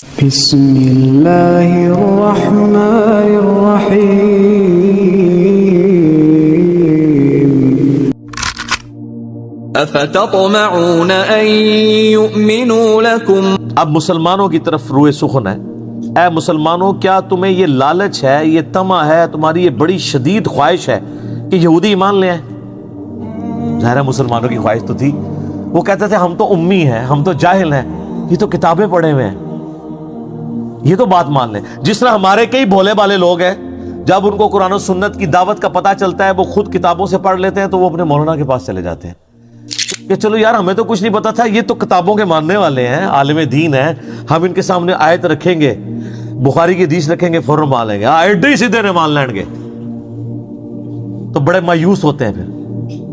بسم اللہ الرحمن الرحیم افتطمعون ان یؤمنوا لکم۔ اب مسلمانوں کی طرف روئے سخن ہے، اے مسلمانوں کیا تمہیں یہ لالچ ہے، یہ طمع ہے، تمہاری یہ بڑی شدید خواہش ہے کہ یہودی ایمان لے آئیں؟ ظاہر ہے مسلمانوں کی خواہش تو تھی، وہ کہتے تھے ہم تو امی ہیں، ہم تو جاہل ہیں، یہ تو کتابیں پڑھے ہوئے ہیں، یہ تو بات مان لیں۔ جس طرح ہمارے کئی بھولے بالے لوگ ہیں، جب ان کو قرآن و سنت کی دعوت کا پتہ چلتا ہے وہ خود کتابوں سے پڑھ لیتے ہیں تو وہ اپنے مولانا کے پاس چلے جاتے ہیں کہ چلو یار ہمیں تو کچھ نہیں پتا تھا، یہ تو کتابوں کے ماننے والے ہیں، عالم دین ہیں، ہم ان کے سامنے آیت رکھیں گے، بخاری کی حدیث رکھیں گے، فوراً مان لیں گے، ایڈی سیدھے نے مان لیں گے، تو بڑے مایوس ہوتے ہیں۔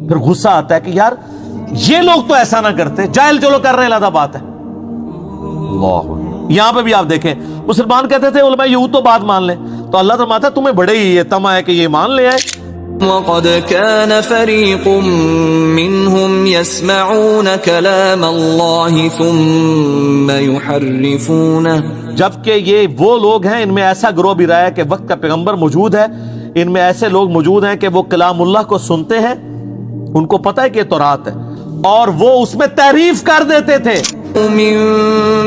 پھر غصہ آتا ہے کہ یار یہ لوگ تو ایسا نہ کرتے، جاہل چلو کر رہے ہیں، علیحدہ بات ہے۔ اللہ، یہاں پہ بھی آپ دیکھیں مسلمان کہتے تھے علماء یہود تو بات مان لیں، تو اللہ فرماتا ہے تمہیں بڑے ہی یہ طمع ہے کہ یہ مان لے آئے۔ وَقَدْ كَانَ فَرِيقٌ مِّنْهُمْ يَسْمَعُونَ كَلَامَ اللَّهِ ثُمَّ يُحَرِّفُونَهُ۔ جبکہ یہ وہ لوگ ہیں، ان میں ایسا گروہ بھی رہا ہے کہ وقت کا پیغمبر موجود ہے، ان میں ایسے لوگ موجود ہیں کہ وہ کلام اللہ کو سنتے ہیں، ان کو پتہ ہے کہ یہ تورات ہے، اور وہ اس میں تحریف کر دیتے تھے مِن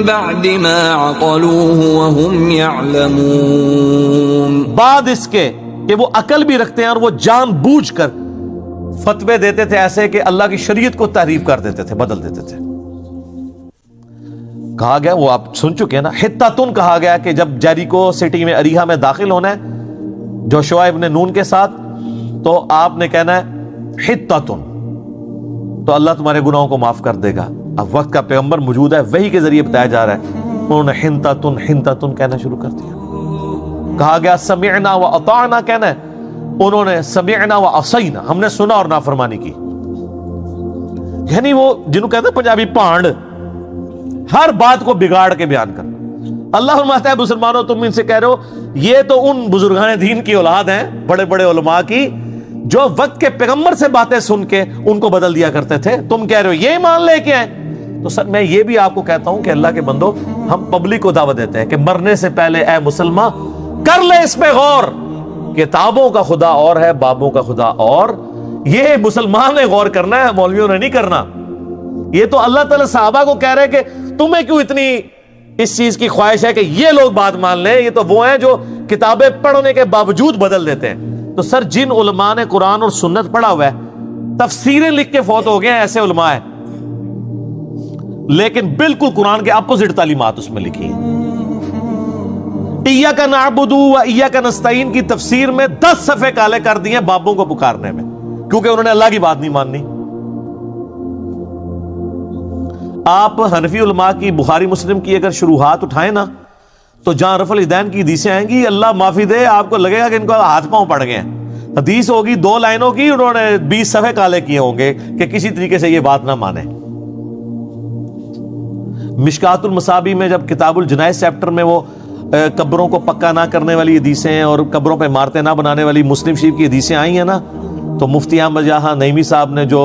بَعْدِ مَا عَقَلُوهُ وَهُمْ يَعْلَمُونَ۔ بعد اس کے کہ وہ عقل بھی رکھتے ہیں اور وہ جان بوجھ کر فتوے دیتے تھے ایسے کہ اللہ کی شریعت کو تحریف کر دیتے تھے، بدل دیتے تھے۔ کہا گیا، وہ آپ سن چکے ہیں نا، حتتن کہا گیا کہ جب جیریکو سٹی میں اریحا میں داخل ہونا ہے جوشوا ابن نون کے ساتھ، تو آپ نے کہنا ہے حتتن، تو اللہ تمہارے گناہوں کو معاف کر دے گا۔ اب وقت کا پیغمبر موجود ہے، وحی کے ذریعے بتایا جا رہا ہے، انہوں نے حنتتن حنتتن کہنا شروع کر دیا۔ کہا گیا سمعنا و اطعنا کہنا ہے، انہوں نے سمعنا و عصینا، ہم نے سنا اور نافرمانی کی۔ یعنی وہ جنہوں کہتے ہیں پنجابی پانڈ، ہر بات کو بگاڑ کے بیان کرنا۔ اللہ فرماتا ہے مسلمانوں تم ان سے کہہ رہے ہو یہ تو ان بزرگان دین کی اولاد ہیں، بڑے بڑے علماء کی، جو وقت کے پیغمبر سے باتیں سن کے ان کو بدل دیا کرتے تھے، تم کہہ رہے ہو یہ ایمان لے کے آئے۔ تو سر میں یہ بھی آپ کو کہتا ہوں کہ اللہ کے بندو، ہم پبلک کو دعوت دیتے ہیں کہ مرنے سے پہلے اے مسلمان کر لے اس پہ غور، کتابوں کا خدا اور ہے، بابوں کا خدا اور، یہ مسلمان نے غور کرنا ہے، مولویوں نے نہیں کرنا۔ یہ تو اللہ تعالی صحابہ کو کہہ رہے کہ تمہیں کیوں اتنی اس چیز کی خواہش ہے کہ یہ لوگ بات مان لیں، یہ تو وہ ہیں جو کتابیں پڑھنے کے باوجود بدل دیتے ہیں۔ تو سر جن علماء نے قرآن اور سنت پڑھا ہوا ہے، تفسیریں لکھ کے فوت ہو گئے ہیں، ایسے علماء ہیں، لیکن بالکل قرآن کے اپوزٹ تعلیمات اس میں لکھی ہیں۔ ایاک نعبد و ایاک نستعین کی تفسیر میں 10 صفحے کالے کر دیے بابوں کو پکارنے میں، کیونکہ انہوں نے اللہ کی بات نہیں ماننی۔ آپ حنفی علماء کی بخاری مسلم کی اگر شروحات اٹھائیں نا، تو جہاں رفع الیدین کی حدیثیں آئیں گی، اللہ معافی دے آپ کو لگے گا کہ ان کو ہاتھ پاؤں پڑ گئے ہیں۔ حدیث ہوگی 2 لائنوں کی، انہوں نے 20 صفحے کالے کیے ہوں گے کہ کسی طریقے سے یہ بات نہ مانے۔ مشکات المصابیح میں جب کتاب الجنائز چیپٹر میں وہ قبروں کو پکا نہ کرنے والی حدیثیں اور قبروں پہ عمارتیں نہ بنانے والی مسلم شریف کی حدیثیں آئی ہیں نا، تو مفتی احمد جہاں نعیمی صاحب نے جو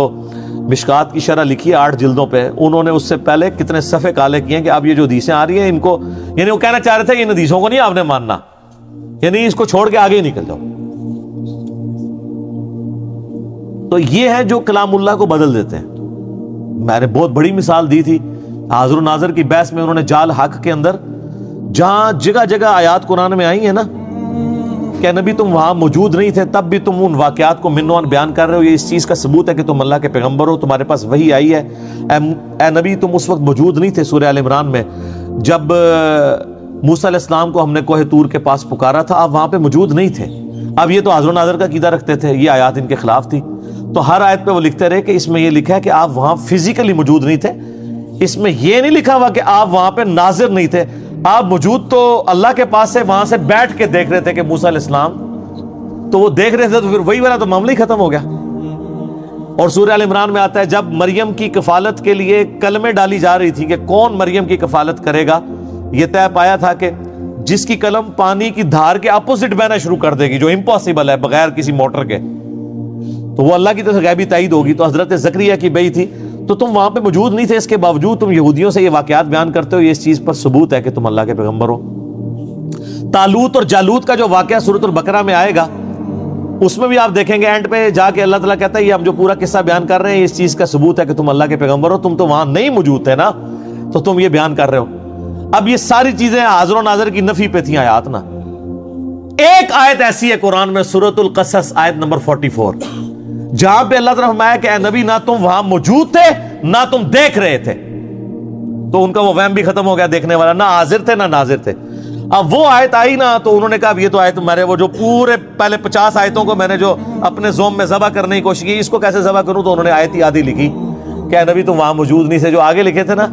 مشکات کی شرح لکھی ہے 8 جلدوں پہ، انہوں نے اس سے پہلے کتنے صفحے کالے کیے ہیں کہ اب یہ جو حدیثیں آ رہی ہیں ان کو، یعنی وہ کہنا چاہ رہے تھے کہ ان حدیثوں کو نہیں آپ نے ماننا، یعنی اس کو چھوڑ کے آگے ہی نکل جاؤ۔ تو یہ ہے جو کلام اللہ کو بدل دیتے ہیں۔ میں نے بہت بڑی مثال دی تھی حاضر و ناظر کی بحث میں، انہوں نے جال حق کے اندر جہاں جگہ جگہ آیات قرآن میں آئی ہیں نا کہ نبی تم وہاں موجود نہیں تھے، تب بھی تم ان واقعات کو منوان بیان کر رہے ہو، یہ اس چیز کا ثبوت ہے کہ تم اللہ کے پیغمبر ہو، تمہارے پاس وحی آئی ہے۔ اے نبی تم اس وقت موجود نہیں تھے سورہ آل عمران میں جب موسیٰ علیہ السلام کو ہم نے کوہ طور کے پاس پکارا تھا، آپ وہاں پہ موجود نہیں تھے۔ اب یہ تو حاضر و ناظر کا عقیدہ رکھتے تھے، یہ آیات ان کے خلاف تھی، تو ہر آیت پہ وہ لکھتے رہے کہ اس میں یہ لکھا ہے کہ آپ وہاں فزیکلی موجود نہیں تھے، اس میں یہ نہیں لکھا ہوا کہ آپ وہاں پہ ناظر نہیں تھے، آپ موجود تو اللہ کے پاس سے وہاں سے بیٹھ کے دیکھ رہے تھے کہ موسیٰ علیہ السلام، تو وہ دیکھ رہے تھے، تو پھر وہی والا تو معاملہ ہی ختم ہو گیا۔ اور سورہ ال عمران میں آتا ہے جب مریم کی کفالت کے لیے کلمیں ڈالی جا رہی تھی کہ کون مریم کی کفالت کرے گا، یہ طے پایا تھا کہ جس کی قلم پانی کی دھار کے اپوزٹ بہنا شروع کر دے گی، جو امپاسبل ہے بغیر کسی موٹر کے، تو وہ اللہ کی طرف سے غیبی تائید ہوگی۔ تو حضرت زکریا کی بیٹی تھی، تو تم وہاں پہ موجود نہیں تھے، اس کے باوجود تم یہودیوں سے یہ واقعات بیان کرتے ہو، یہ اس چیز پر ثبوت ہے کہ تم اللہ کے پیغمبر ہو۔ طالوت اور جالوت کا جو واقعہ سورۃ البقرہ میں آئے گا، اس میں بھی آپ دیکھیں گے اینڈ پہ جا کے اللہ تعالیٰ کہتا ہے یہ ہم جو پورا قصہ بیان کر رہے ہیں اس چیز کا ثبوت ہے کہ تم اللہ کے پیغمبر ہو، تم تو وہاں نہیں موجود تھے نا، تو تم یہ بیان کر رہے ہو۔ اب یہ ساری چیزیں حاضر و ناظر کی نفی پہ تھیں آیات نا۔ ایک آیت ایسی ہے قرآن میں، سورۃ القصص آیت نمبر 44، جہاں پہ اللہ تعالیٰ فرمایا کہ اے نبی نہ تم وہاں موجود تھے نہ تم دیکھ رہے تھے، تو ان کا وہ وہم بھی ختم ہو گیا، دیکھنے والا، نہ حاضر تھے نہ ناظر تھے۔ اب وہ آیت آئی نا تو انہوں نے کہا اب یہ تو آیت میرے وہ جو پورے پہلے 50 آیتوں کو میں نے جو اپنے زوم میں ذبح کرنے کی کوشش کی، اس کو کیسے ذبح کروں؟ تو انہوں نے آیت ہی آدھی لکھی کہ اے نبی تم وہاں موجود نہیں تھے، جو آگے لکھے تھے نا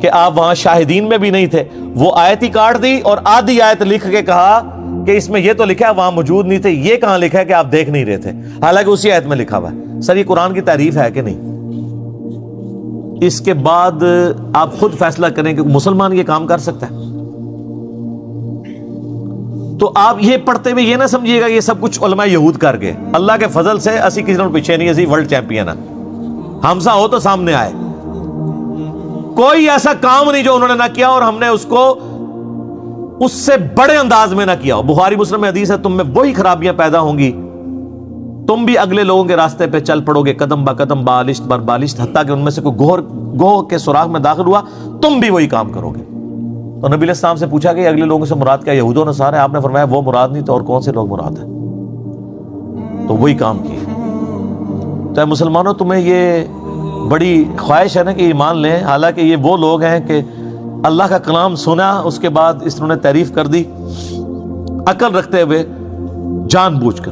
کہ آپ وہاں شاہدین میں بھی نہیں تھے، وہ آیت ہی کاٹ دی اور آدھی آیت لکھ کے کہا کہ اس میں یہ تو لکھا ہے وہاں موجود نہیں تھے، یہ کہاں لکھا ہے کہ آپ دیکھ نہیں رہے تھے، حالانکہ اسی آیت میں لکھا ہوا ہے۔ سر یہ قرآن کی تعریف ہے کہ نہیں؟ اس کے بعد آپ خود فیصلہ کریں کہ مسلمان یہ کام کر سکتا ہے؟ تو آپ یہ پڑھتے ہوئے یہ نہ سمجھیے گا یہ سب کچھ علماء یہود کر گئے، اللہ کے فضل سے اسی کسی نے پیچھے نہیں، اسی ورلڈ چیمپئن ہے، ہم سا ہو تو سامنے آئے، کوئی ایسا کام نہیں جو انہوں نے نہ کیا اور ہم نے اس کو اس سے بڑے انداز میں نہ کیا ہو۔ بخاری مسلم میں حدیث ہے تم میں وہی خرابیاں پیدا ہوں گی، تم بھی اگلے لوگوں کے راستے پہ چل پڑو گے قدم با قدم، بالشت بر بالشت، حتیٰ کہ ان میں سے کوئی گوہ کے سوراخ میں داخل ہوا تم بھی وہی کام کرو گے۔ تو نبی علیہ السلام سے پوچھا کہ اگلے لوگوں سے مراد کیا یہود و نصارہ ہے؟ آپ نے فرمایا وہ مراد نہیں تو اور کون سے لوگ مراد ہیں؟ تو وہی کام کیے۔ تو اے مسلمانوں تمہیں یہ بڑی خواہش ہے نا کہ ایمان لیں، حالانکہ یہ وہ لوگ ہیں کہ اللہ کا کلام سنا، اس کے بعد اس نے تعریف کر دی عقل رکھتے ہوئے جان بوجھ کر۔